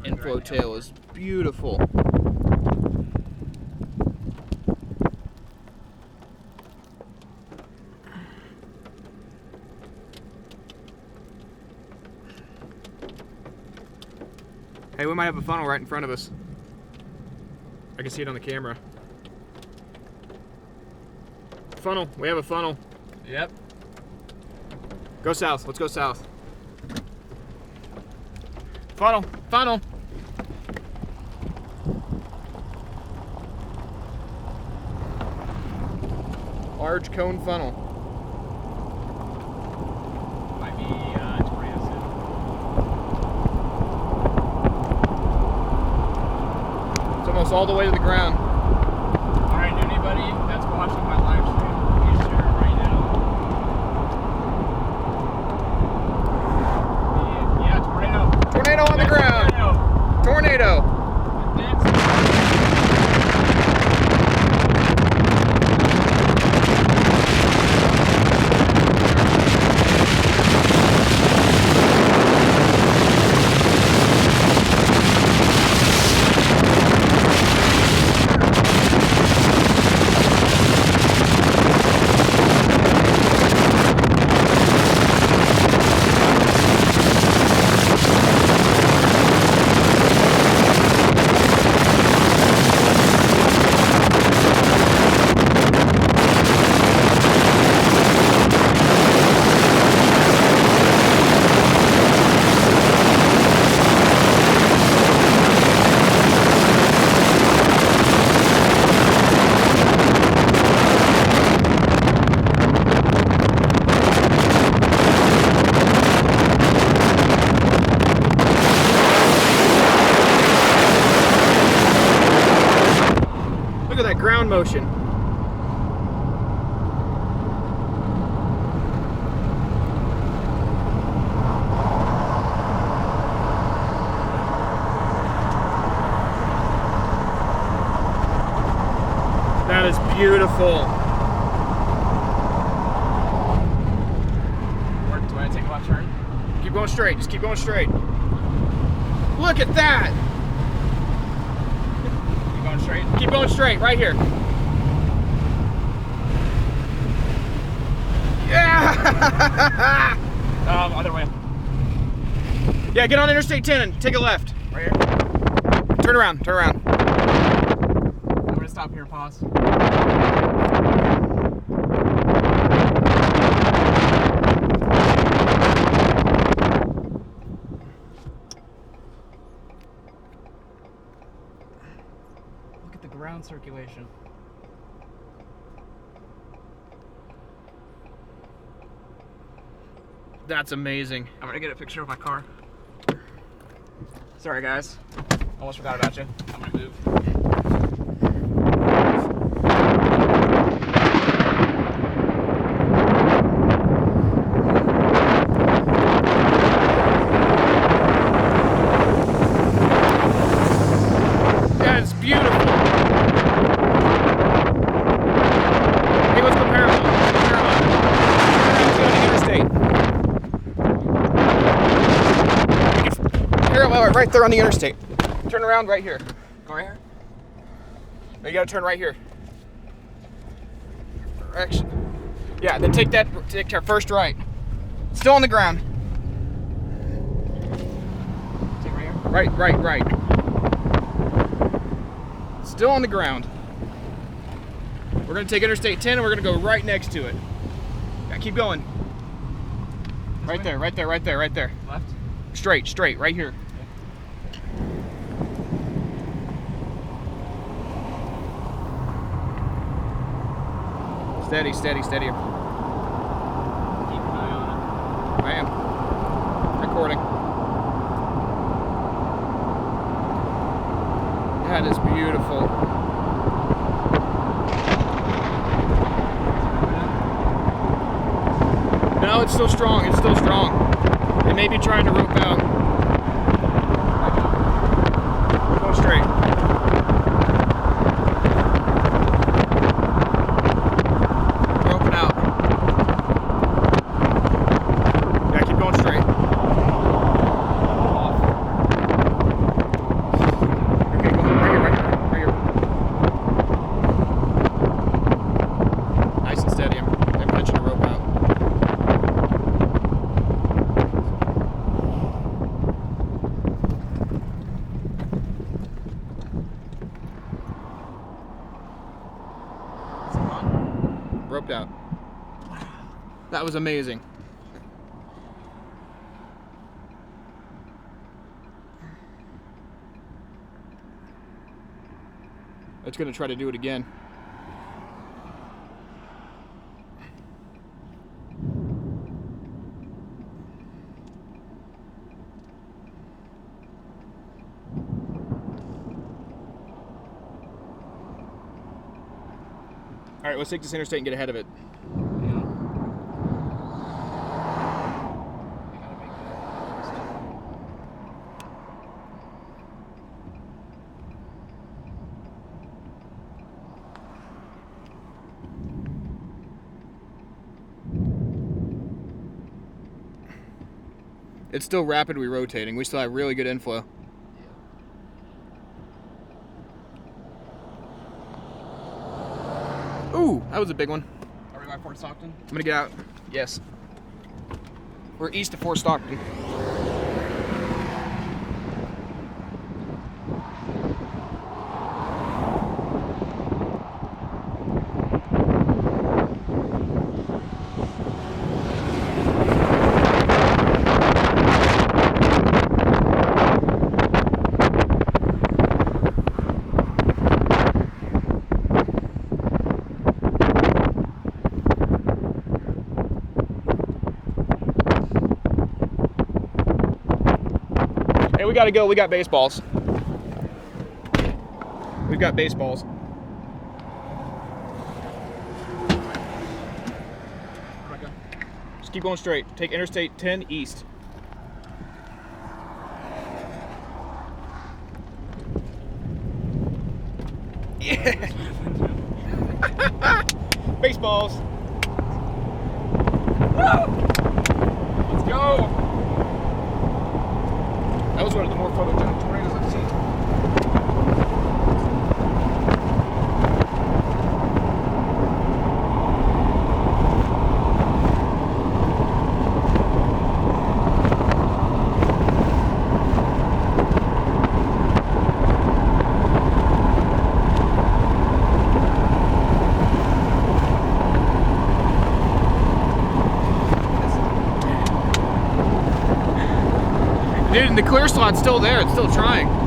Inflow tail is beautiful. Hey, we might have a funnel right in front of us. I can see it on the camera. Funnel, we have a funnel. Yep. Go south, let's go south. Funnel, funnel. Large cone funnel. Might be tornado soon. It's almost all the way to the ground. Alright, anybody that's watching my live stream, please share it right now. Yeah, tornado. Tornado on the ground. Tornado. Look at that ground motion. That is beautiful. Do I take a left turn? Keep going straight, just keep going straight. Look at that! Keep going straight? Keep going straight, right here. Yeah! Other way. Yeah, get on Interstate 10 and take a left. Right here? Turn around, turn around. I'm gonna stop here and pause. Look at the ground circulation. That's amazing. I'm gonna get a picture of my car. Sorry guys, almost forgot about you. I'm gonna move. Yeah, it's beautiful. Hey, let's go parallel. Let's go to interstate. Parallel right there on the interstate. Turn around right here. Go right here? No, you gotta turn right here. Direction. Yeah, then take our first right. Still on the ground. Take right here? Right. Still on the ground. We're gonna take Interstate 10 and we're gonna go right next to it. Yeah, keep going. Right there. Left? Straight, right here. Steady. Keep an eye on I am. Recording. That is beautiful. No, it's still strong. It may be trying to rope out. worked out. That was amazing. It's gonna try to do it again. All right, let's take this interstate and get ahead of it. It's still rapidly rotating. We still have really good inflow. Ooh, that was a big one. Are we by Fort Stockton? I'm gonna get out. Yes. We're east of Fort Stockton. Hey, we gotta go. We got baseballs. We've got baseballs. Just keep going straight. Take Interstate 10 east. Yeah. Baseballs. Let's go. That was one of the more photogenic tornadoes I've seen. Dude, and the clear slot's still there. It's still trying.